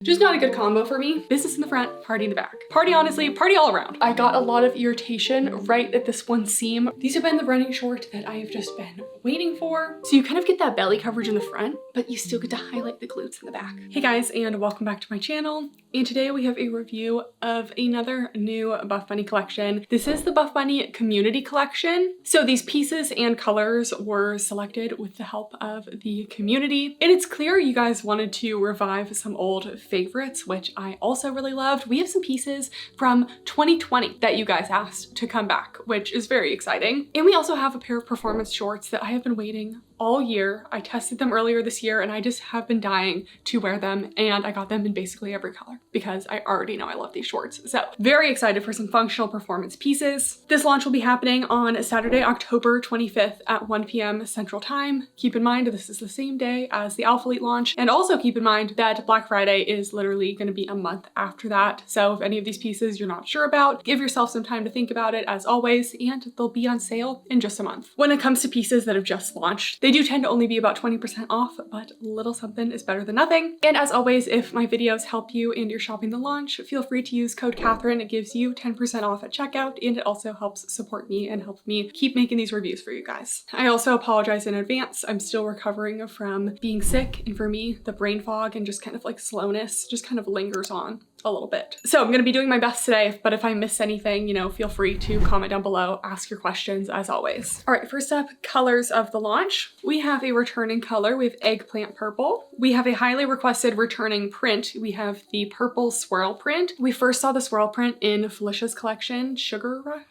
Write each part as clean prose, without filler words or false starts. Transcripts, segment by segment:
Just not a good combo for me. Business in the front, party in the back. Party, honestly, party all around. I got a lot of irritation right at this one seam. These have been the running short that I have just been waiting for. So you kind of get that belly coverage in the front, but you still get to highlight the glutes in the back. Hey guys, and welcome back to my channel. And today we have a review of another new Buffbunny collection. This is the Buffbunny Community Collection. So these pieces and colors were selected with the help of the community. And it's clear you guys wanted to revive some old favorites, which I also really loved. We have some pieces from 2020 that you guys asked to come back, which is very exciting. And we also have a pair of performance shorts that I have been waiting all year. I tested them earlier this year and I just have been dying to wear them, and I got them in basically every color because I already know I love these shorts. So very excited for some functional performance pieces. This launch will be happening on Saturday, October 25th at 1 p.m. Central Time. Keep in mind, this is the same day as the Alpha Elite launch. And also keep in mind that Black Friday is literally going to be a month after that. So if any of these pieces you're not sure about, give yourself some time to think about it as always, and they'll be on sale in just a month. When it comes to pieces that have just launched, they do tend to only be about 20% off, but little something is better than nothing. And as always, if my videos help you and you're shopping the launch, feel free to use code Kathryn. It gives you 10% off at checkout, and it also helps support me and helps me keep making these reviews for you guys. I also apologize in advance. I'm still recovering from being sick, and for me, the brain fog and just kind of like slowness just kind of lingers on a little bit. So I'm gonna be doing my best today, but if I miss anything, you know, feel free to comment down below, ask your questions as always. All right, first up, colors of the launch. We have a returning color. We have eggplant purple. We have a highly requested returning print. We have the purple swirl print. We first saw the swirl print in Felicia's collection, Sugar Rush.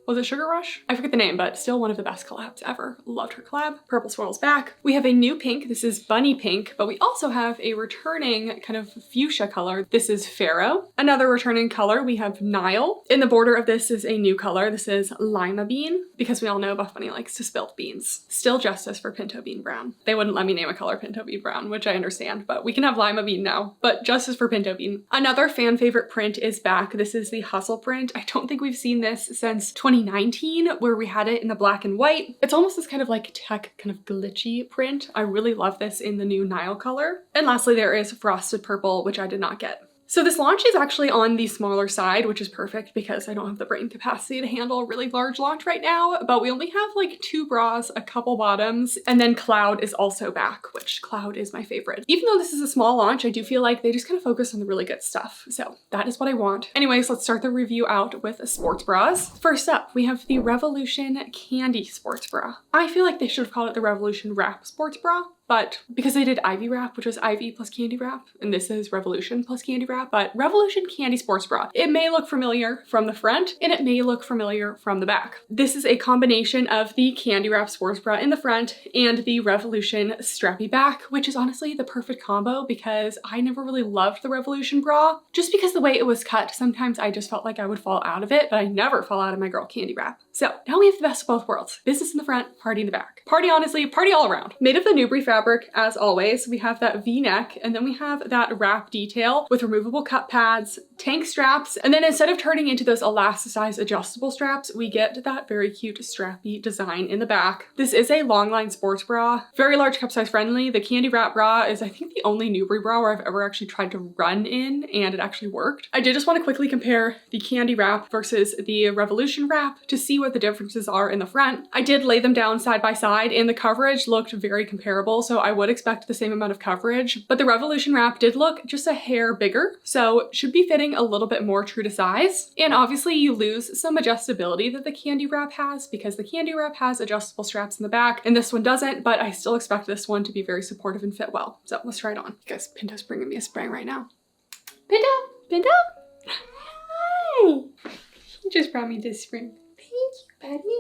Was it Sugar Rush? I forget the name, but still one of the best collabs ever. Loved her collab. Purple swirls back. We have a new pink. This is Bunny Pink, but we also have a returning kind of fuchsia color. This is Pharaoh. Another returning color, we have Nile. In the border of this is a new color. This is Lima Bean, because we all know Buffbunny likes to spill beans. Still justice for Pinto Bean Brown. They wouldn't let me name a color Pinto Bean Brown, which I understand, but we can have Lima Bean now, but justice for Pinto Bean. Another fan favorite print is back. This is the Hustle print. I don't think we've seen this since 2019, where we had it in the black and white. It's almost this kind of like tech kind of glitchy print. I really love this in the new Nile color. And lastly, there is Frosted Purple, which I did not get. So this launch is actually on the smaller side, which is perfect because I don't have the brain capacity to handle a really large launch right now, but we only have like 2 bras, a couple bottoms, and then Cloud is also back, which Cloud is my favorite. Even though this is a small launch, I do feel like they just kind of focus on the really good stuff. So that is what I want. Anyways, let's start the review out with sports bras. First up, we have the Revolution Candy Sports Bra. I feel like they should have called it the Revolution Wrap Sports Bra, but because they did Ivy Wrap, which was Ivy plus Candy Wrap, and this is Revolution plus Candy Wrap, but Revolution Candy Sports Bra. It may look familiar from the front and it may look familiar from the back. This is a combination of the Candy Wrap Sports Bra in the front and the Revolution strappy back, which is honestly the perfect combo because I never really loved the Revolution bra. Just because the way it was cut, sometimes I just felt like I would fall out of it, but I never fall out of my girl Candy Wrap. So now we have the best of both worlds. Business in the front, party in the back. Party, honestly, party all around. Made of the Newbury fabric, as always. We have that V-neck, and then we have that wrap detail with removable cup pads, tank straps, and then instead of turning into those elasticized adjustable straps, we get that very cute strappy design in the back. This is a long line sports bra, very large cup size friendly. The Candy Wrap bra is, I think, the only Newbury bra where I've ever actually tried to run in, and it actually worked. I did just want to quickly compare the Candy Wrap versus the Revolution Wrap to see what the differences are in the front. I did lay them down side by side, and the coverage looked very comparable, so I would expect the same amount of coverage, but the Revolution Wrap did look just a hair bigger, so should be fitting a little bit more true to size. And obviously you lose some adjustability that the Candy Wrap has because the Candy Wrap has adjustable straps in the back and this one doesn't, but I still expect this one to be very supportive and fit well. So let's try it on. Guys, Pinto's bringing me a spray right now. Pinto! Pinto! Hi! He just brought me this spring. Thank you, buddy.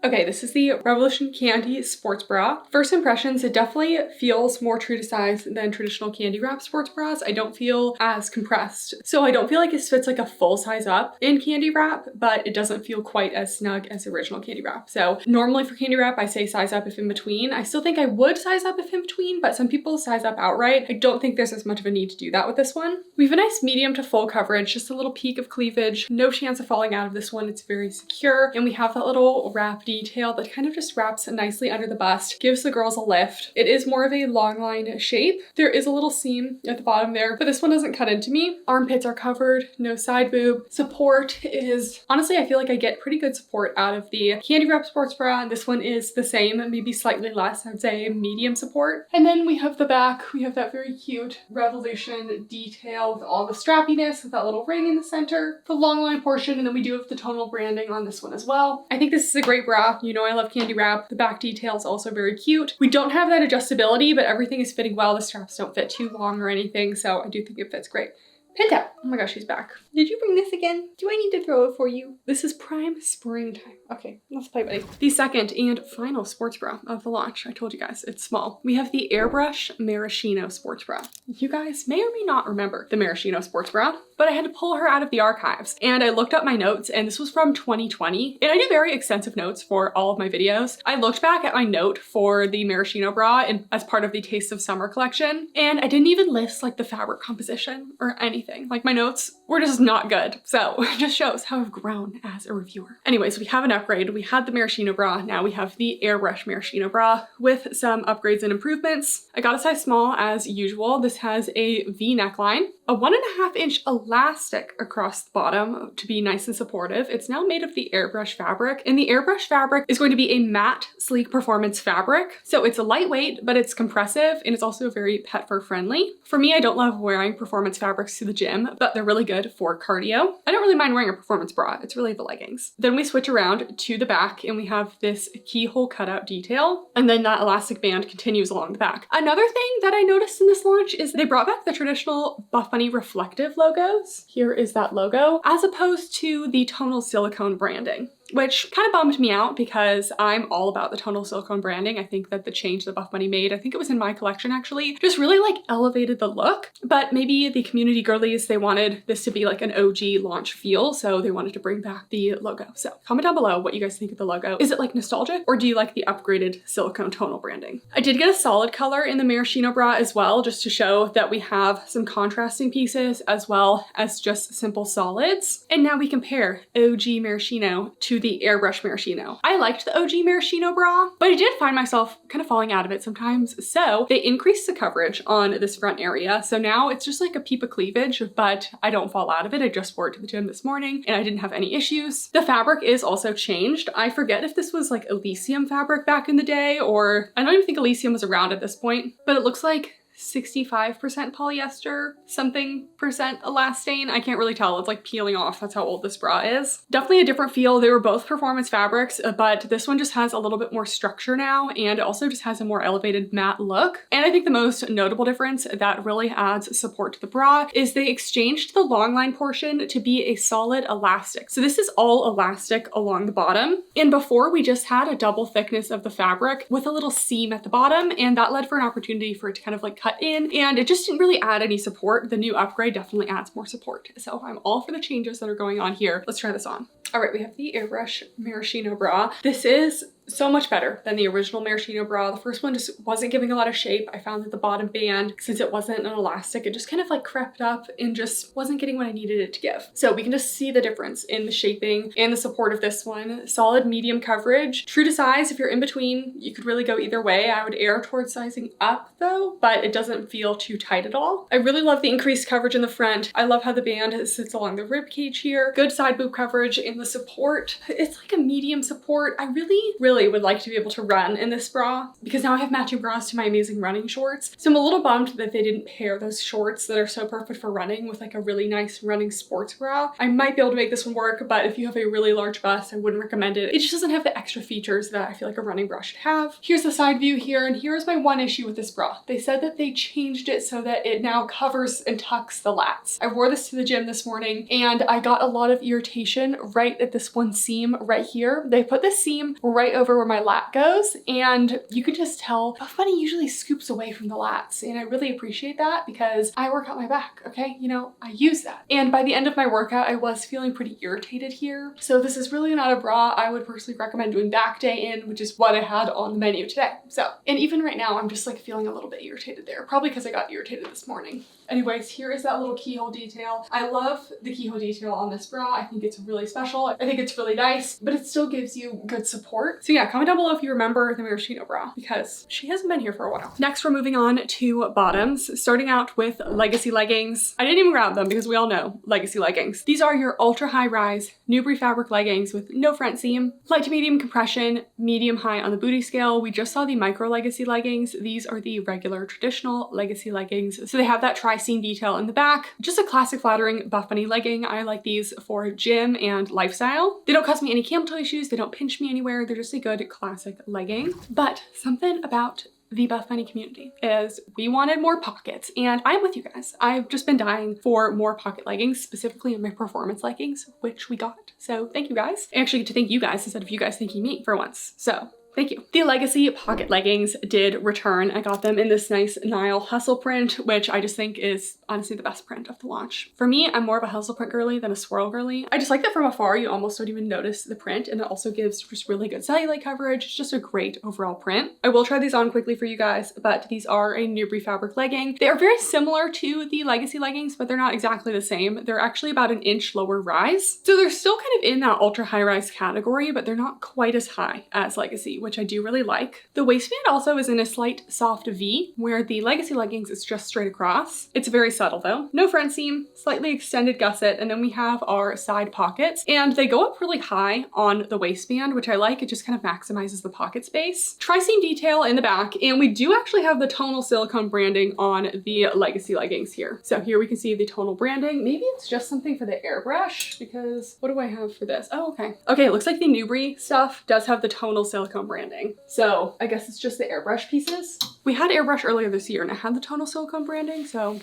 Okay, this is the Revolution Candy Sports Bra. First impressions, it definitely feels more true to size than traditional Candy Wrap sports bras. I don't feel as compressed. So I don't feel like it fits like a full size up in Candy Wrap, but it doesn't feel quite as snug as original Candy Wrap. So normally for Candy Wrap, I say size up if in between. I still think I would size up if in between, but some people size up outright. I don't think there's as much of a need to do that with this one. We have a nice medium to full coverage, just a little peak of cleavage. No chance of falling out of this one. It's very secure. And we have that little wrap detail that kind of just wraps nicely under the bust, gives the girls a lift. It is more of a long line shape. There is a little seam at the bottom there, but this one doesn't cut into me. Armpits are covered, no side boob. Support is, honestly, I feel like I get pretty good support out of the Candy Wrap sports bra, and this one is the same, maybe slightly less. I would say medium support. And then we have the back. We have that very cute Revolution detail with all the strappiness, with that little ring in the center, the long line portion, and then we do have the tonal branding on this one as well. I think this is a great bra. You know I love Candy Wrap. The back detail is also very cute. We don't have that adjustability, but everything is fitting well. The straps don't fit too long or anything, so I do think it fits great. Pinta. Oh my gosh, she's back. Did you bring this again? Do I need to throw it for you? This is prime springtime. Okay, let's play, buddy. The second and final sports bra of the launch. I told you guys, it's small. We have the Airbrush Maraschino sports bra. You guys may or may not remember the Maraschino sports bra, but I had to pull her out of the archives. And I looked up my notes, and this was from 2020. And I do very extensive notes for all of my videos. I looked back at my note for the Maraschino bra as part of the Taste of Summer collection, and I didn't even list like the fabric composition or anything. Like my notes were just not good. So it just shows how I've grown as a reviewer. Anyways, we have an upgrade. We had the Maraschino bra. Now we have the Airbrush Maraschino bra with some upgrades and improvements. I got a size small as usual. This has a V neckline, a 1.5 inch elastic across the bottom to be nice and supportive. It's now made of the Airbrush fabric, and the Airbrush fabric is going to be a matte, sleek performance fabric. So it's a lightweight, but it's compressive, and it's also very pet fur friendly. For me, I don't love wearing performance fabrics to the gym, but they're really good for cardio. I don't really mind wearing a performance bra. It's really the leggings. Then we switch around to the back, and we have this keyhole cutout detail, and then that elastic band continues along the back. Another thing that I noticed in this launch is they brought back the traditional Buffbunny reflective logos. Here is that logo, as opposed to the tonal silicone branding, which kind of bummed me out because I'm all about the tonal silicone branding. I think that the change that Buffbunny made, I think it was in my collection actually, just really like elevated the look. But maybe the community girlies, they wanted this to be like an OG launch feel, so they wanted to bring back the logo. So comment down below what you guys think of the logo. Is it like nostalgic, or do you like the upgraded silicone tonal branding? I did get a solid color in the Maraschino bra as well, just to show that we have some contrasting pieces as well as just simple solids. And now we compare OG Maraschino to the Airbrush Maraschino. I liked the OG Maraschino bra, but I did find myself kind of falling out of it sometimes. So they increased the coverage on this front area. So now it's just like a peep of cleavage, but I don't fall out of it. I just wore it to the gym this morning and I didn't have any issues. The fabric is also changed. I forget if this was like Elysium fabric back in the day, or I don't even think Elysium was around at this point, but it looks like 65% polyester, something percent elastane. I can't really tell. It's like peeling off. That's how old this bra is. Definitely a different feel. They were both performance fabrics, but this one just has a little bit more structure now, and it also just has a more elevated matte look. And I think the most notable difference that really adds support to the bra is they exchanged the long line portion to be a solid elastic. So this is all elastic along the bottom. And before, we just had a double thickness of the fabric with a little seam at the bottom, and that led for an opportunity for it to kind of like cut in, and it just didn't really add any support. The new upgrade definitely adds more support. So I'm all for the changes that are going on here. Let's try this on. All right, we have the Airbrush Maraschino bra. This is so much better than the original Maraschino bra. The first one just wasn't giving a lot of shape. I found that the bottom band, since it wasn't an elastic, it just kind of like crept up and just wasn't getting what I needed it to give. So we can just see the difference in the shaping and the support of this one. Solid medium coverage, true to size. If you're in between, you could really go either way. I would err towards sizing up though, but it doesn't feel too tight at all. I really love the increased coverage in the front. I love how the band sits along the rib cage here. Good side boob coverage, and the support, it's like a medium support. I really would like to be able to run in this bra because now I have matching bras to my amazing running shorts. So I'm a little bummed that they didn't pair those shorts that are so perfect for running with like a really nice running sports bra. I might be able to make this one work, but if you have a really large bust, I wouldn't recommend it. It just doesn't have the extra features that I feel like a running bra should have. Here's the side view here, and here's my one issue with this bra. They said that they changed it so that it now covers and tucks the lats. I wore this to the gym this morning, and I got a lot of irritation right at this one seam right here. They put this seam right over where my lat goes, and you can just tell Buffbunny usually scoops away from the lats, and I really appreciate that because I work out my back, okay? You know, I use that. And by the end of my workout, I was feeling pretty irritated here. So this is really not a bra I would personally recommend doing back day in, which is what I had on the menu today. So, and even right now, I'm just like feeling a little bit irritated there, probably because I got irritated this morning. Anyways, here is that little keyhole detail. I love the keyhole detail on this bra. I think it's really special. I think it's really nice, but it still gives you good support. So yeah, comment down below if you remember the maraschino bra because she hasn't been here for a while. Next, we're moving on to bottoms, starting out with Legacy leggings. I didn't even grab them because we all know Legacy leggings. These are your ultra high rise Newbury fabric leggings with no front seam, light to medium compression, medium high on the booty scale. We just saw the micro Legacy leggings. These are the regular traditional Legacy leggings. So they have that tri-seam detail in the back. Just a classic flattering Buffbunny legging. I like these for gym and lifestyle. They don't cause me any camel toe issues. They don't pinch me anywhere. They're just a good classic legging. But something about the Buffbunny community is we wanted more pockets, and I'm with you guys. I've just been dying for more pocket leggings, specifically in my performance leggings, which we got. So thank you guys. I actually get to thank you guys instead of you guys thanking me for once. So thank you. The Legacy pocket leggings did return. I got them in this nice Nile hustle print, which I just think is honestly the best print of the launch. For me, I'm more of a hustle print girly than a swirl girly. I just like that from afar, you almost don't even notice the print, and it also gives just really good cellulite coverage. It's just a great overall print. I will try these on quickly for you guys, but these are a Newbury fabric legging. They are very similar to the Legacy leggings, but they're not exactly the same. They're actually about an inch lower rise. So they're still kind of in that ultra high rise category, but they're not quite as high as Legacy, which I do really like. The waistband also is in a slight soft V, where the Legacy leggings is just straight across. It's very subtle though. No front seam, slightly extended gusset, and then we have our side pockets, and they go up really high on the waistband, which I like. It just kind of maximizes the pocket space. Tri-seam detail in the back, and we do actually have the tonal silicone branding on the Legacy leggings here. So here we can see the tonal branding. Maybe it's just something for the airbrush, because what do I have for this? Oh, okay. Okay, it looks like the Newbury stuff does have the tonal silicone branding. So I guess it's just the airbrush pieces. We had airbrush earlier this year and it had the tonal silicone branding, so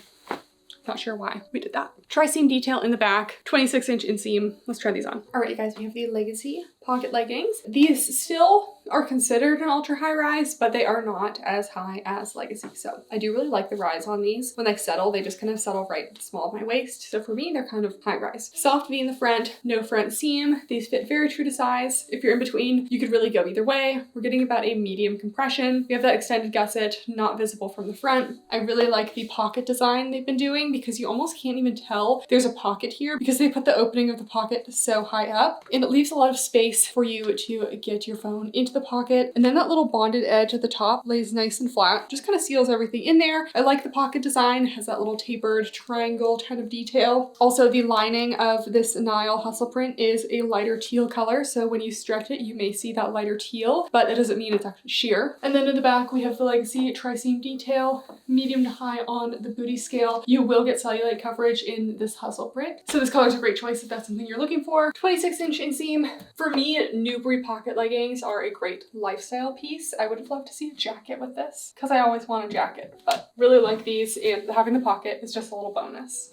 not sure why we did that. Tri-seam detail in the back, 26-inch inseam. Let's try these on. All right, you guys, we have the Legacy pocket leggings. These still are considered an ultra high rise, but they are not as high as Legacy. So I do really like the rise on these. When they settle, they just kind of settle right at the small of my waist. So for me, they're kind of high rise. Soft V in the front, no front seam. These fit very true to size. If you're in between, you could really go either way. We're getting about a medium compression. We have that extended gusset, not visible from the front. I really like the pocket design they've been doing because you almost can't even tell there's a pocket here because they put the opening of the pocket so high up, and it leaves a lot of space for you to get your phone into the pocket. And then that little bonded edge at the top lays nice and flat, just kind of seals everything in there. I like the pocket design, it has that little tapered triangle kind of detail. Also, the lining of this Nile hustle print is a lighter teal color, so when you stretch it, you may see that lighter teal, but that doesn't mean it's actually sheer. And then in the back, we have the Legacy tri-seam detail, medium to high on the booty scale. You will get cellulite coverage in this hustle print, so this color is a great choice if that's something you're looking for. 26-inch inseam. For me, Newbury pocket leggings are a great lifestyle piece. I would have loved to see a jacket with this because I always want a jacket, but really like these, and having the pocket is just a little bonus.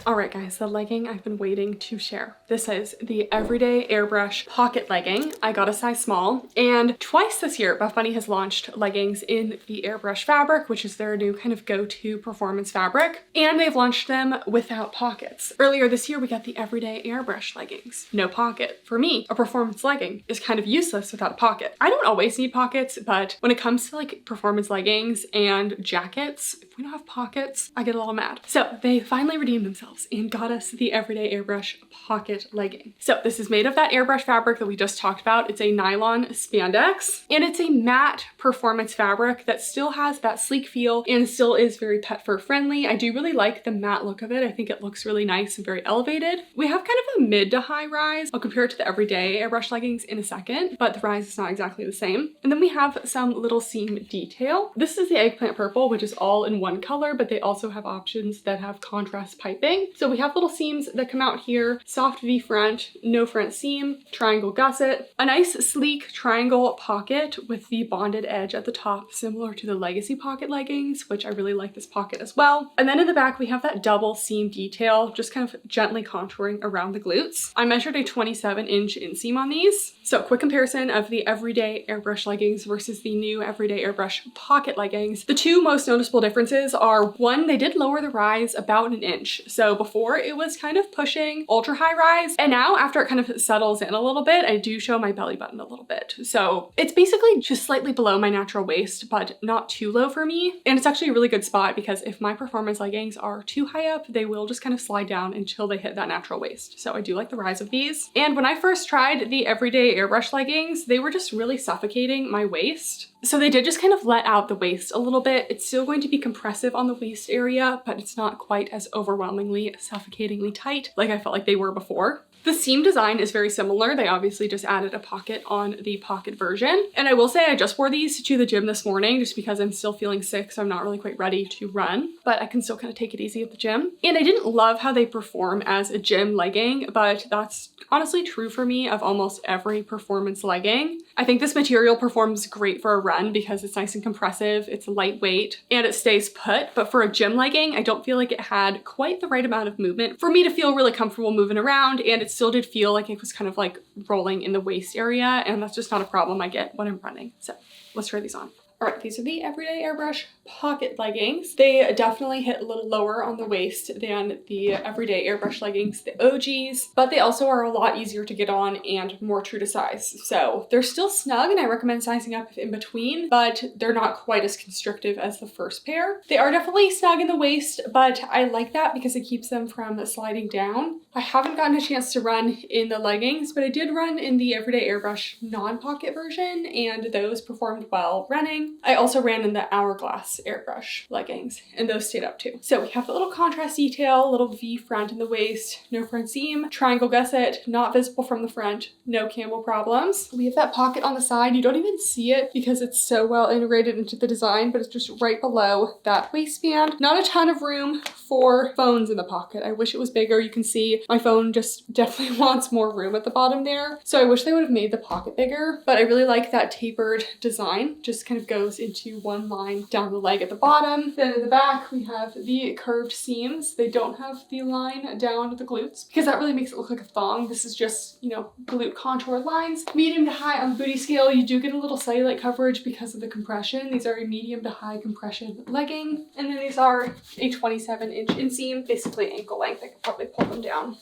All right, guys, the legging I've been waiting to share. This is the Everyday Airbrush pocket legging. I got a size small, and twice this year, Buffbunny has launched leggings in the Airbrush fabric, which is their new kind of go-to performance fabric, and they've launched them without pockets. Earlier this year, we got the Everyday Airbrush leggings, no pocket. For me, a performance legging is kind of useless without a pocket. I don't always need pockets, but when it comes to like performance leggings and jackets, if we don't have pockets, I get a little mad. So they finally redeemed themselves and got us the Everyday Airbrush pocket legging. So this is made of that airbrush fabric that we just talked about. It's a nylon spandex, and it's a matte performance fabric that still has that sleek feel and still is very pet fur friendly. I do really like the matte look of it. I think it looks really nice and very elevated. We have kind of a mid to high rise. I'll compare it to the Everyday Airbrush leggings in a second, but the rise is not exactly the same. And then we have some little seam detail. This is the eggplant purple, which is all in one color, but they also have options that have contrast piping. So we have little seams that come out here, soft V front, no front seam, triangle gusset, a nice sleek triangle pocket with the bonded edge at the top, similar to the Legacy pocket leggings, which I really like this pocket as well. And then in the back, we have that double seam detail, just kind of gently contouring around the glutes. I measured a 27-inch inseam on these. So quick comparison of the Everyday Airbrush leggings versus the new Everyday Airbrush pocket leggings. The two most noticeable differences are, one, they did lower the rise about an inch. So before it was kind of pushing ultra high rise, and now after it kind of settles in a little bit, I do show my belly button a little bit. So it's basically just slightly below my natural waist, but not too low for me. And it's actually a really good spot because if my performance leggings are too high up, they will just kind of slide down until they hit that natural waist. So I do like the rise of these. And when I first tried the everyday airbrush leggings, they were just really suffocating my waist. So they did just kind of let out the waist a little bit. It's still going to be compressive on the waist area, but it's not quite as overwhelmingly, suffocatingly tight like I felt like they were before. The seam design is very similar. They obviously just added a pocket on the pocket version. And I will say I just wore these to the gym this morning just because I'm still feeling sick, so I'm not really quite ready to run, but I can still kind of take it easy at the gym. And I didn't love how they perform as a gym legging, but that's honestly true for me of almost every performance legging. I think this material performs great for a run because it's nice and compressive, it's lightweight, and it stays put. But for a gym legging, I don't feel like it had quite the right amount of movement for me to feel really comfortable moving around, and it still did feel like it was kind of like rolling in the waist area, and that's just not a problem I get when I'm running. So let's try these on. All right, these are the Everyday Airbrush pocket leggings. They definitely hit a little lower on the waist than the Everyday Airbrush leggings, the OGs, but they also are a lot easier to get on and more true to size. So they're still snug, and I recommend sizing up in between, but they're not quite as constrictive as the first pair. They are definitely snug in the waist, but I like that because it keeps them from sliding down. I haven't gotten a chance to run in the leggings, but I did run in the Everyday Airbrush non-pocket version, and those performed well running. I also ran in the Hourglass Airbrush leggings, and those stayed up too. So we have the little contrast detail, little V front in the waist, no front seam, triangle gusset, not visible from the front, no camel problems. We have that pocket on the side. You don't even see it because it's so well integrated into the design, but it's just right below that waistband. Not a ton of room for phones in the pocket. I wish it was bigger. You can see my phone just definitely wants more room at the bottom there. So I wish they would have made the pocket bigger, but I really like that tapered design. Just kind of goes into one line down the leg at the bottom. Then in the back, we have the curved seams. They don't have the line down the glutes because that really makes it look like a thong. This is just, you know, glute contour lines. Medium to high on the booty scale. You do get a little cellulite coverage because of the compression. These are a medium to high compression legging. And then these are a 27-inch inseam, basically ankle length. I could probably pull them down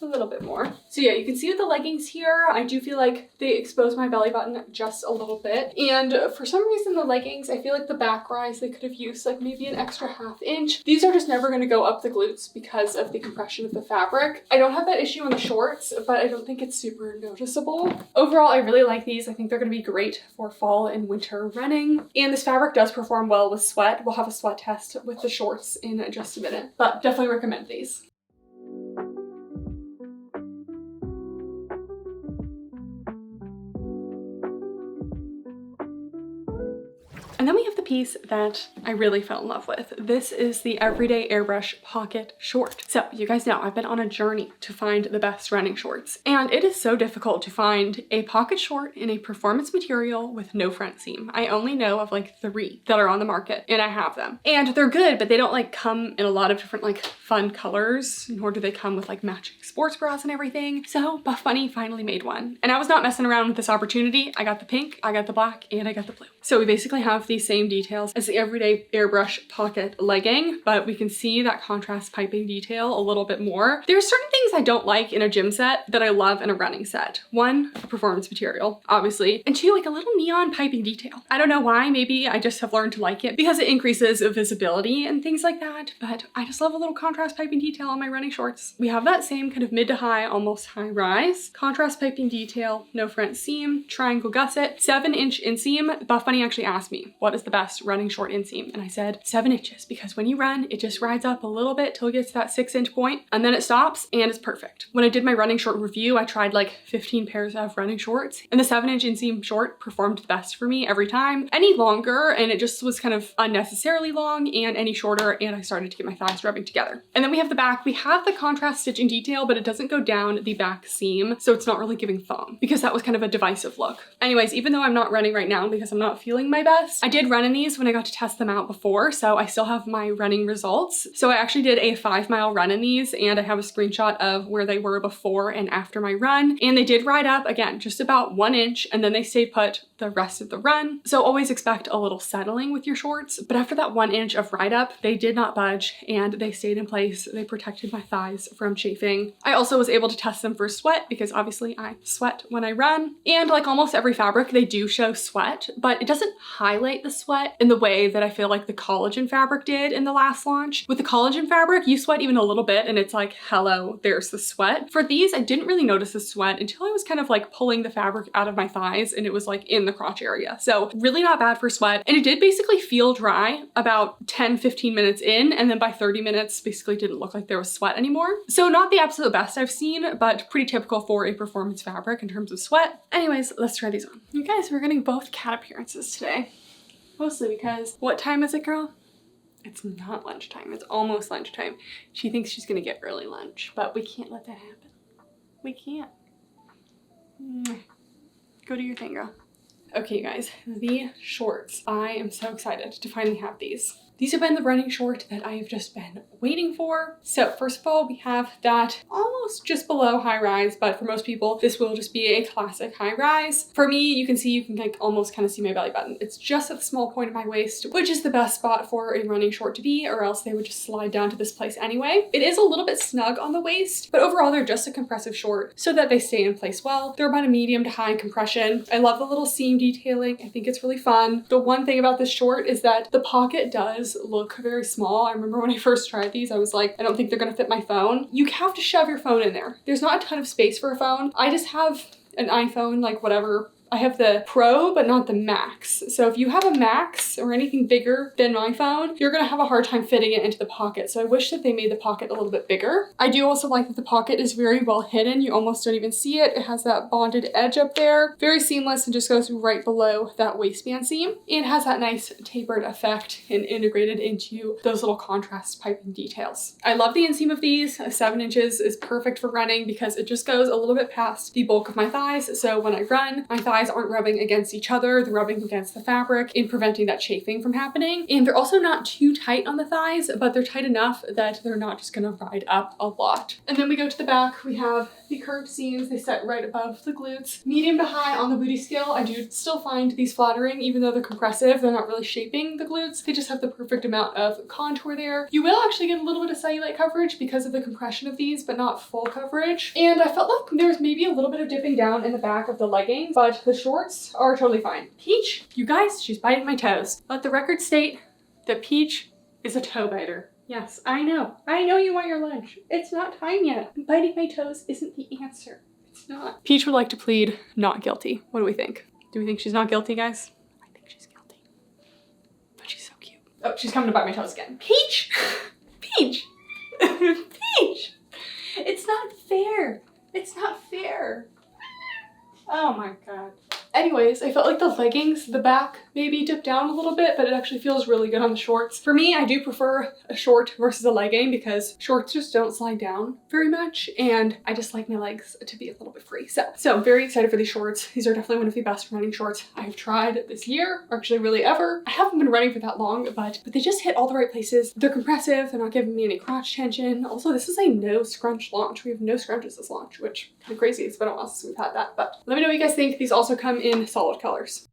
a little bit more. So yeah, you can see with the leggings here, I do feel like they expose my belly button just a little bit. And for some reason, the leggings, I feel like the back rise, they could have used like maybe an extra ½ inch. These are just never going to go up the glutes because of the compression of the fabric. I don't have that issue on the shorts, but I don't think it's super noticeable. Overall, I really like these. I think they're going to be great for fall and winter running. And this fabric does perform well with sweat. We'll have a sweat test with the shorts in just a minute, but definitely recommend these. And then we have the piece that I really fell in love with. This is the Everyday Airbrush Pocket Short. So you guys know I've been on a journey to find the best running shorts, and it is so difficult to find a pocket short in a performance material with no front seam. I only know of like 3 that are on the market, and I have them. And they're good, but they don't like come in a lot of different like fun colors, nor do they come with like matching sports bras and everything. So Buffbunny finally made one, and I was not messing around with this opportunity. I got the pink, I got the black, and I got the blue. So we basically have the same details as the Everyday Airbrush pocket legging, but we can see that contrast piping detail a little bit more. There's certain things I don't like in a gym set that I love in a running set. 1, performance material, obviously, and 2, like a little neon piping detail. I don't know why, maybe I just have learned to like it because it increases visibility and things like that, but I just love a little contrast piping detail on my running shorts. We have that same kind of mid to high, almost high rise, contrast piping detail, no front seam, triangle gusset, 7-inch inseam. Buffbunny actually asked me, what is the best running short inseam? And I said 7 inches, because when you run, it just rides up a little bit till it gets to that 6-inch point, and then it stops, and it's perfect. When I did my running short review, I tried like 15 pairs of running shorts, and the 7-inch inseam short performed the best for me every time. Any longer, and it just was kind of unnecessarily long, and any shorter, and I started to get my thighs rubbing together. And then we have the back. We have the contrast stitching detail, but it doesn't go down the back seam, so it's not really giving thong, because that was kind of a divisive look. Anyways, even though I'm not running right now because I'm not feeling my best, I did run in these when I got to test them out before, so I still have my running results. So I actually did a 5-mile run in these, and I have a screenshot of where they were before and after my run. And they did ride up, again, just about 1 inch, and then they stayed put the rest of the run. So always expect a little settling with your shorts. But after that 1 inch of ride up, they did not budge and they stayed in place. They protected my thighs from chafing. I also was able to test them for sweat because obviously I sweat when I run. And like almost every fabric, they do show sweat, but it doesn't highlight the sweat in the way that I feel like the collagen fabric did in the last launch. With the collagen fabric, you sweat even a little bit and it's like, hello, there's the sweat. For these, I didn't really notice the sweat until I was kind of like pulling the fabric out of my thighs and it was like in the crotch area. So really not bad for sweat. And it did basically feel dry about 10-15 minutes in, and then by 30 minutes basically didn't look like there was sweat anymore. So not the absolute best I've seen, but pretty typical for a performance fabric in terms of sweat. Anyways, let's try these on. You guys, we're getting both cat appearances today. Mostly because, what time is it, girl? It's not lunchtime, it's almost lunchtime. She thinks she's gonna get early lunch, but we can't let that happen. We can't. Go do your thing, girl. Okay, you guys, the shorts. I am so excited to finally have these. These have been the running short that I have just been waiting for. So first of all, we have that almost just below high rise, but for most people, this will just be a classic high rise. For me, you can like almost kind of see my belly button. It's just at the small point of my waist, which is the best spot for a running short to be, or else they would just slide down to this place anyway. It is a little bit snug on the waist, but overall they're just a compressive short so that they stay in place well. They're about a medium to high compression. I love the little seam detailing. I think it's really fun. The one thing about this short is that the pocket does look very small. I remember when I first tried these, I was like, I don't think they're gonna fit my phone. You have to shove your phone in there. There's not a ton of space for a phone. I just have an iPhone, like whatever. I have the Pro, but not the Max. So if you have a Max or anything bigger than my phone, you're gonna have a hard time fitting it into the pocket. So I wish that they made the pocket a little bit bigger. I do also like that the pocket is very well hidden. You almost don't even see it. It has that bonded edge up there. Very seamless and just goes right below that waistband seam. And has that nice tapered effect and integrated into those little contrast piping details. I love the inseam of these. 7 inches is perfect for running because it just goes a little bit past the bulk of my thighs. So when I run, my thighs aren't rubbing against each other, they're rubbing against the fabric and preventing that chafing from happening. And they're also not too tight on the thighs, but they're tight enough that they're not just gonna ride up a lot. And then we go to the back, we have the curved seams, they set right above the glutes. Medium to high on the booty scale. I do still find these flattering, even though they're compressive, they're not really shaping the glutes. They just have the perfect amount of contour there. You will actually get a little bit of cellulite coverage because of the compression of these, but not full coverage. And I felt like there's maybe a little bit of dipping down in the back of the leggings, but the shorts are totally fine. Peach, you guys, she's biting my toes. Let the record state that Peach is a toe biter. Yes, I know you want your lunch. It's not time yet. Biting my toes isn't the answer. It's not. Peach would like to plead not guilty. What do we think? Do we think she's not guilty, guys? I think she's guilty. But she's so cute. Oh, she's coming to bite my toes again. Peach! Peach! Peach! It's not fair. It's not fair. Oh my god. Anyways, I felt like the leggings, the back maybe dipped down a little bit, but it actually feels really good on the shorts. For me, I do prefer a short versus a legging because shorts just don't slide down very much, and I just like my legs to be a little bit free. So I'm very excited for these shorts. These are definitely one of the best running shorts I've tried this year, or actually really ever. I haven't been running for that long, but they just hit all the right places. They're compressive, they're not giving me any crotch tension. Also, this is a no scrunch launch. We have no scrunches this launch, which kind of crazy. It's been a while since we've had that, but let me know what you guys think. These also come in solid colors.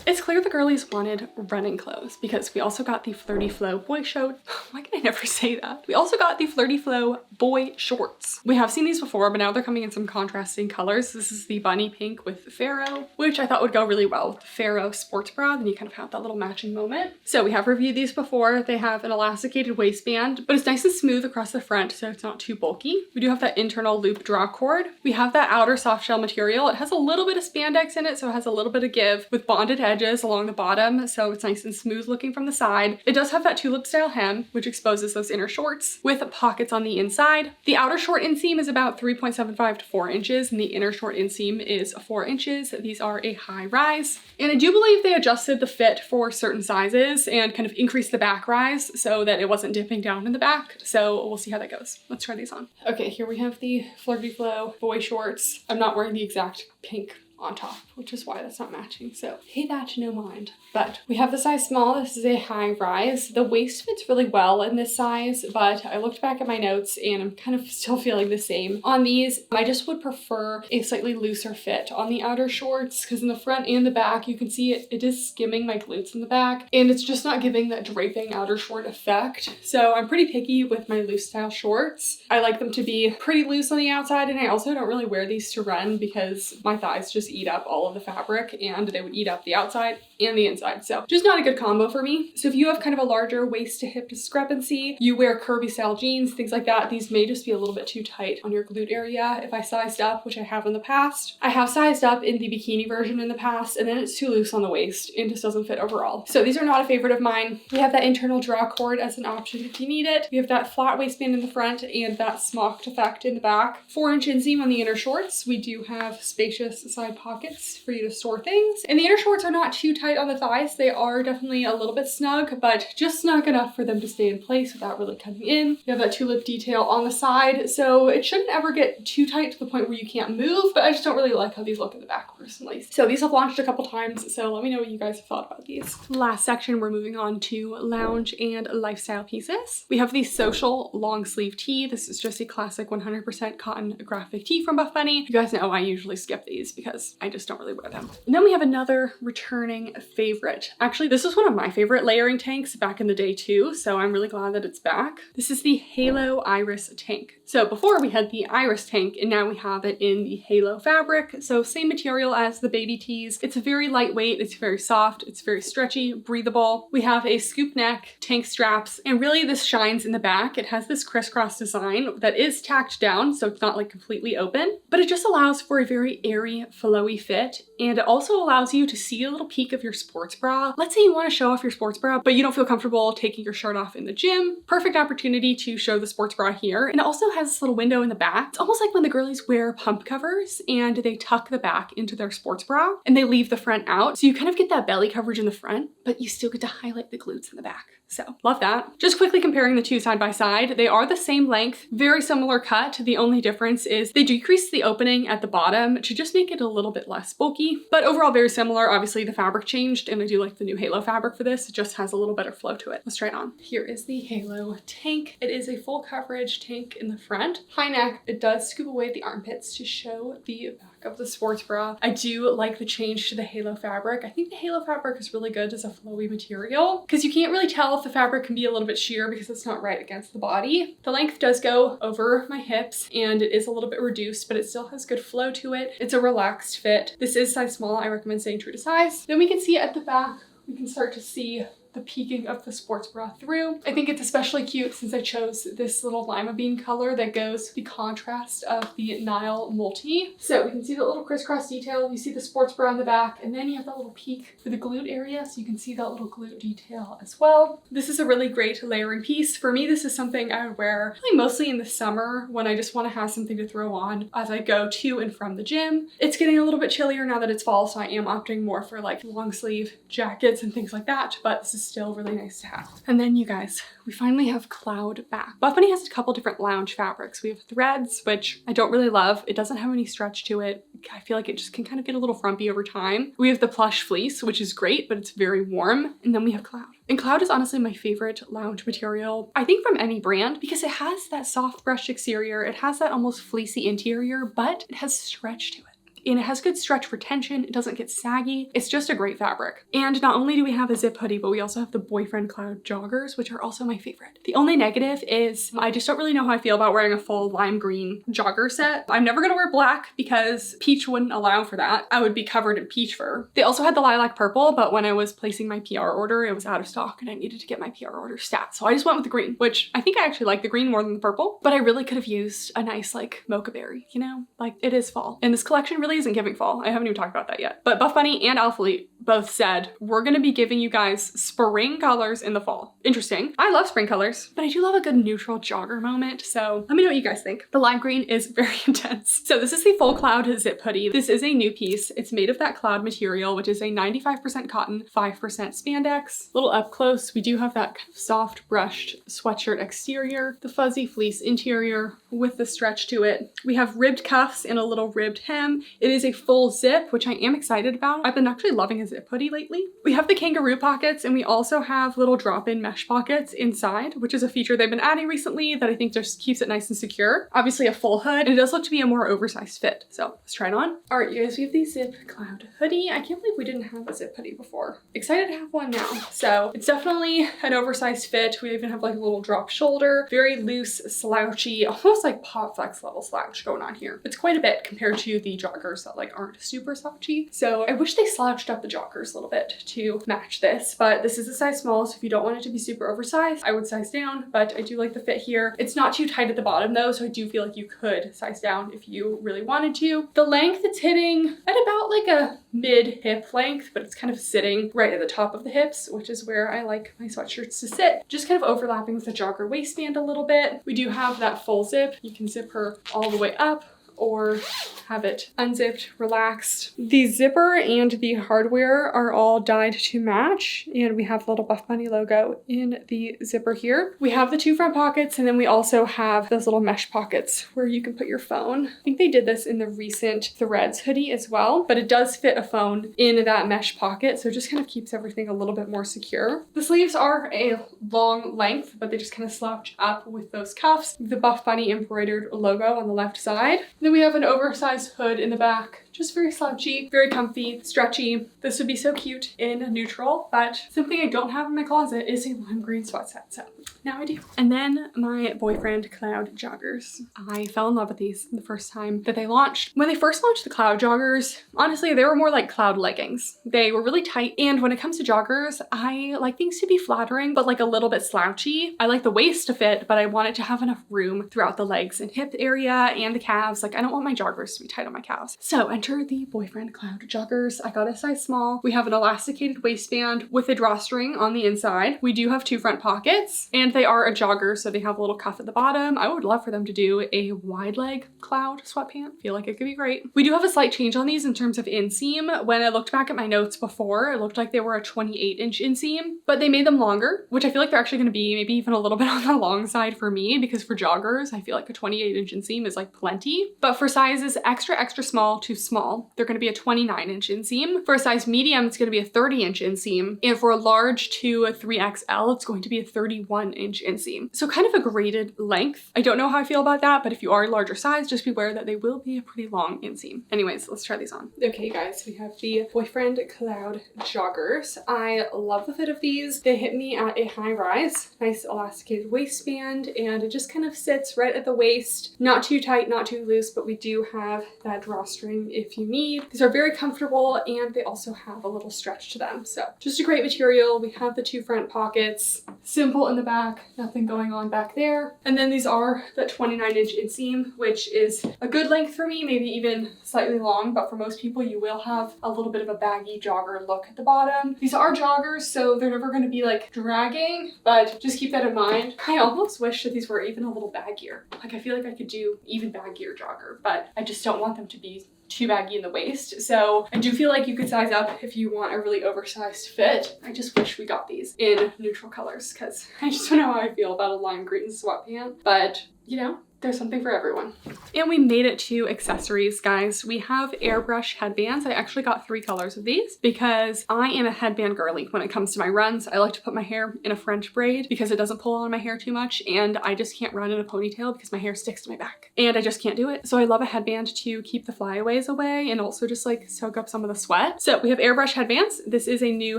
It's clear the girlies wanted running clothes because we also got the Flirty Flow boy short. Why can I never say that? We also got the Flirty Flow boy shorts. We have seen these before, but now they're coming in some contrasting colors. This is the bunny pink with the pharaoh, which I thought would go really well with the pharaoh sports bra. Then you kind of have that little matching moment. So we have reviewed these before. They have an elasticated waistband, but it's nice and smooth across the front, so it's not too bulky. We do have that internal loop draw cord. We have that outer soft shell material. It has a little bit of spandex in it, so it has a little bit of give with bonded edges along the bottom, so it's nice and smooth looking from the side. It does have that tulip style hem, which exposes those inner shorts with pockets on the inside. side. The outer short inseam is about 3.75 to 4 inches and the inner short inseam is 4 inches. These are a high rise. And I do believe they adjusted the fit for certain sizes and kind of increased the back rise so that it wasn't dipping down in the back. So we'll see how that goes. Let's try these on. Okay, here we have the Flirty Flow boy shorts. I'm not wearing the exact pink on top, which is why that's not matching. So pay that no mind. But we have the size small. This is a high rise. The waist fits really well in this size, but I looked back at my notes and I'm kind of still feeling the same on these. I just would prefer a slightly looser fit on the outer shorts because in the front and the back, you can see it is skimming my glutes in the back and it's just not giving that draping outer short effect. So I'm pretty picky with my loose style shorts. I like them to be pretty loose on the outside and I also don't really wear these to run because my thighs just eat up all of the fabric and they would eat up the outside and the inside. So just not a good combo for me. So if you have kind of a larger waist to hip discrepancy, you wear curvy style jeans, things like that, these may just be a little bit too tight on your glute area. If I sized up, which I have in the past, I have sized up in the bikini version in the past and then it's too loose on the waist and just doesn't fit overall. So these are not a favorite of mine. We have that internal draw cord as an option if you need it. We have that flat waistband in the front and that smocked effect in the back. 4-inch inseam on the inner shorts. We do have spacious side pockets for you to store things. And the inner shorts are not too tight on the thighs. They are definitely a little bit snug, but just snug enough for them to stay in place without really cutting in. You have that tulip detail on the side, so it shouldn't ever get too tight to the point where you can't move, but I just don't really like how these look in the back personally. So these have launched a couple times, so let me know what you guys have thought about these. Last section, we're moving on to lounge and lifestyle pieces. We have the social long sleeve tee. This is just a classic 100% cotton graphic tee from Buffbunny. You guys know I usually skip these because I just don't really wear them. And then we have another returning favorite. Actually, this is one of my favorite layering tanks back in the day too, so I'm really glad that it's back. This is the Halo Iris tank. So before we had the Iris tank and now we have it in the Halo fabric. So same material as the baby tees. It's very lightweight, it's very soft, it's very stretchy, breathable. We have a scoop neck, tank straps, and really this shines in the back. It has this crisscross design that is tacked down, so it's not like completely open, but it just allows for a very airy, flowy fit. And it also allows you to see a little peek of your sports bra. Let's say you want to show off your sports bra, but you don't feel comfortable taking your shirt off in the gym. Perfect opportunity to show the sports bra here. And it also has this little window in the back. It's almost like when the girlies wear pump covers and they tuck the back into their sports bra and they leave the front out. So you kind of get that belly coverage in the front, but you still get to highlight the glutes in the back. So love that. Just quickly comparing the two side by side, they are the same length, very similar cut. The only difference is they decrease the opening at the bottom to just make it a little bit less bulky, but overall very similar. Obviously the fabric changed and I do like the new Halo fabric for this. It just has a little better flow to it. Let's try it on. Here is the Halo tank. It is a full coverage tank in the front. High neck. It does scoop away the armpits to show the back of the sports bra. I do like the change to the Halo fabric. I think the Halo fabric is really good as a flowy material because you can't really tell if the fabric can be a little bit sheer because it's not right against the body. The length does go over my hips and it is a little bit reduced, but it still has good flow to it. It's a relaxed fit. This is size small. I recommend staying true to size. Then we can see at the back, we can start to see the peeking of the sports bra through. I think it's especially cute since I chose this little lima bean color that goes the contrast of the Nile multi. So we can see the little crisscross detail. You see the sports bra on the back, and then you have that little peek for the glute area. So you can see that little glute detail as well. This is a really great layering piece. For me, this is something I would wear really mostly in the summer when I just want to have something to throw on as I go to and from the gym. It's getting a little bit chillier now that it's fall, so I am opting more for like long sleeve jackets and things like that, but this is still really nice to have. And then you guys, we finally have Cloud back. Buffbunny has a couple different lounge fabrics. We have threads, which I don't really love. It doesn't have any stretch to it. I feel like it just can kind of get a little frumpy over time. We have the plush fleece, which is great, but it's very warm. And then we have Cloud. And Cloud is honestly my favorite lounge material, I think from any brand, because it has that soft brushed exterior. It has that almost fleecy interior, but it has stretch to it. And it has good stretch retention. It doesn't get saggy. It's just a great fabric. And not only do we have a zip hoodie, but we also have the Boyfriend Cloud joggers, which are also my favorite. The only negative is I just don't really know how I feel about wearing a full lime green jogger set. I'm never gonna wear black because peach wouldn't allow for that. I would be covered in peach fur. They also had the lilac purple, but when I was placing my PR order, it was out of stock and I needed to get my PR order stat. So I just went with the green, which I think I actually like the green more than the purple, but I really could have used a nice like mocha berry, you know? Like it is fall. And this collection really really isn't giving fall. I haven't even talked about that yet. But Buffbunny and Alphalete both said, we're gonna be giving you guys spring colors in the fall. Interesting. I love spring colors, but I do love a good neutral jogger moment. So let me know what you guys think. The lime green is very intense. So this is the full cloud zip hoodie. This is a new piece. It's made of that cloud material, which is a 95% cotton, 5% spandex. A little up close, we do have that kind of soft brushed sweatshirt exterior, the fuzzy fleece interior with the stretch to it. We have ribbed cuffs and a little ribbed hem. It is a full zip, which I am excited about. I've been actually loving a zip hoodie lately. We have the kangaroo pockets, and we also have little drop-in mesh pockets inside, which is a feature they've been adding recently that I think just keeps it nice and secure. Obviously a full hood, and it does look to be a more oversized fit. So let's try it on. All right, you guys, we have the zip cloud hoodie. I can't believe we didn't have a zip hoodie before. Excited to have one now. So it's definitely an oversized fit. We even have like a little drop shoulder, very loose, slouchy, almost like Pop Flex level slouch going on here. It's quite a bit compared to the joggers that like aren't super slouchy. So I wish they slouched up the joggers a little bit to match this, but this is a size small. So if you don't want it to be super oversized, I would size down, but I do like the fit here. It's not too tight at the bottom though, so I do feel like you could size down if you really wanted to. The length, it's hitting at about like a mid hip length, but it's kind of sitting right at the top of the hips, which is where I like my sweatshirts to sit. Just kind of overlapping with the jogger waistband a little bit. We do have that full zip. You can zip her all the way up or have it unzipped, relaxed. The zipper and the hardware are all dyed to match, and we have the little Buffbunny logo in the zipper here. We have the two front pockets, and then we also have those little mesh pockets where you can put your phone. I think they did this in the recent Threads hoodie as well, but it does fit a phone in that mesh pocket, so it just kind of keeps everything a little bit more secure. The sleeves are a long length, but they just kind of slouch up with those cuffs. The Buffbunny embroidered logo on the left side. Then we have an oversized hood in the back. Just very slouchy, very comfy, stretchy. This would be so cute in neutral, but something I don't have in my closet is a lime green sweat set, so now I do. And then my boyfriend cloud joggers. I fell in love with these the first time that they launched. When they first launched the cloud joggers, honestly, they were more like cloud leggings. They were really tight, and when it comes to joggers, I like things to be flattering, but like a little bit slouchy. I like the waist to fit, but I want it to have enough room throughout the legs and hip area and the calves. Like I don't want my joggers to be tight on my calves. So enter the boyfriend cloud joggers. I got a size small. We have an elasticated waistband with a drawstring on the inside. We do have two front pockets, and they are a jogger, so they have a little cuff at the bottom. I would love for them to do a wide leg cloud sweatpant. Feel like it could be great. We do have a slight change on these in terms of inseam. When I looked back at my notes before, it looked like they were a 28-inch inseam, but they made them longer, which I feel like they're actually going to be maybe even a little bit on the long side for me, because for joggers, I feel like a 28-inch inseam is like plenty. But for sizes extra small to small, they're going to be a 29-inch inseam. For a size medium, it's going to be a 30-inch inseam. And for a large to a 3XL, it's going to be a 31-inch inseam. So kind of a graded length. I don't know how I feel about that, but if you are a larger size, just beware that they will be a pretty long inseam. Anyways, let's try these on. Okay guys, we have the boyfriend cloud joggers. I love the fit of these. They hit me at a high rise. Nice elasticated waistband, and it just kind of sits right at the waist. Not too tight, not too loose, but we do have that drawstring if you need. These are very comfortable, and they also have a little stretch to them. So just a great material. We have the two front pockets, simple in the back, nothing going on back there. And then these are the 29-inch inseam, which is a good length for me, maybe even slightly long, but for most people you will have a little bit of a baggy jogger look at the bottom. These are joggers, so they're never going to be like dragging, but just keep that in mind. I almost wish that these were even a little baggier. Like I feel like I could do even baggier jogger, but I just don't want them to be too baggy in the waist. So I do feel like you could size up if you want a really oversized fit. I just wish we got these in neutral colors, because I just don't know how I feel about a lime green sweatpant, but you know, there's something for everyone. And we made it to accessories, guys. We have Airbrush headbands. I actually got 3 colors of these because I am a headband girly when it comes to my runs. I like to put my hair in a French braid because it doesn't pull on my hair too much, and I just can't run in a ponytail because my hair sticks to my back and I just can't do it. So I love a headband to keep the flyaways away and also just like soak up some of the sweat. So we have Airbrush headbands. This is a new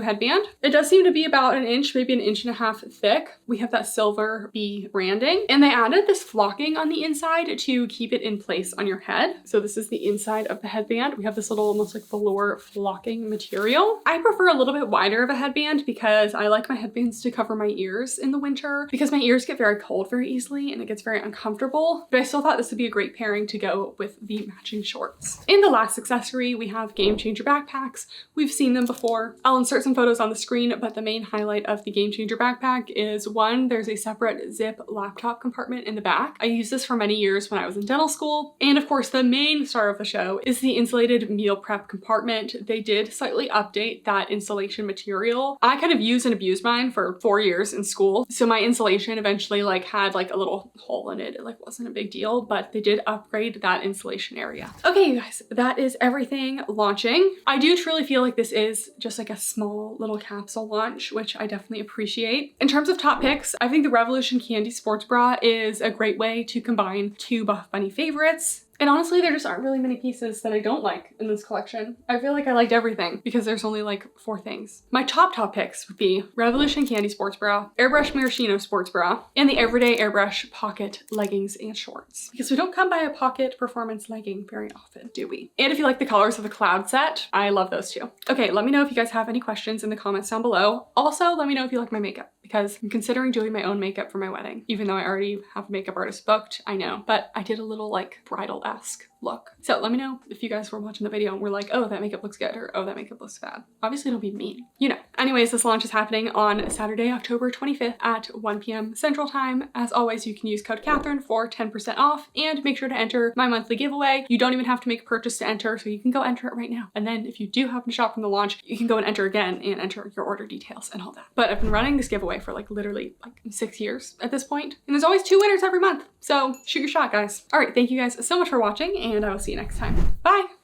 headband. It does seem to be about an inch, maybe an inch and a half thick. We have that silver bee branding, and they added this flocking on the the inside to keep it in place on your head. So this is the inside of the headband. We have this little almost like velour flocking material. I prefer a little bit wider of a headband because I like my headbands to cover my ears in the winter because my ears get very cold very easily and it gets very uncomfortable. But I still thought this would be a great pairing to go with the matching shorts. In the last accessory, we have Game Changer backpacks. We've seen them before. I'll insert some photos on the screen, but the main highlight of the Game Changer backpack is one, there's a separate zip laptop compartment in the back. I used this for many years when I was in dental school. And of course, the main star of the show is the insulated meal prep compartment. They did slightly update that insulation material. I kind of used and abused mine for 4 years in school. So my insulation eventually like had like a little hole in it. It like wasn't a big deal, but they did upgrade that insulation area. Okay, you guys, that is everything launching. I do truly feel like this is just like a small little capsule launch, which I definitely appreciate. In terms of top picks, I think the Revolution Candy Sports Bra is a great way to combine two Buffbunny favorites. And honestly, there just aren't really many pieces that I don't like in this collection. I feel like I liked everything because there's only like 4 things. My top picks would be Revolution Candy Sports Bra, Airbrush Maraschino Sports Bra, and the Everyday Airbrush Pocket Leggings and Shorts. Because we don't come by a pocket performance legging very often, do we? And if you like the colors of the cloud set, I love those too. Okay, let me know if you guys have any questions in the comments down below. Also, let me know if you like my makeup because I'm considering doing my own makeup for my wedding. Even though I already have a makeup artist booked, I know, but I did a little like bridal-esque look. So let me know if you guys were watching the video and were like, oh, that makeup looks good, or oh, that makeup looks bad. Obviously don't be mean, you know. Anyways, this launch is happening on Saturday, October 25th at 1 p.m. Central Time. As always, you can use code Kathryn for 10% off and make sure to enter my monthly giveaway. You don't even have to make a purchase to enter, so you can go enter it right now. And then if you do happen to shop from the launch, you can go and enter again and enter your order details and all that. But I've been running this giveaway for like literally like 6 years at this point, and there's always 2 winners every month. So shoot your shot, guys. All right, thank you guys so much for watching, and I will see you next time. Bye.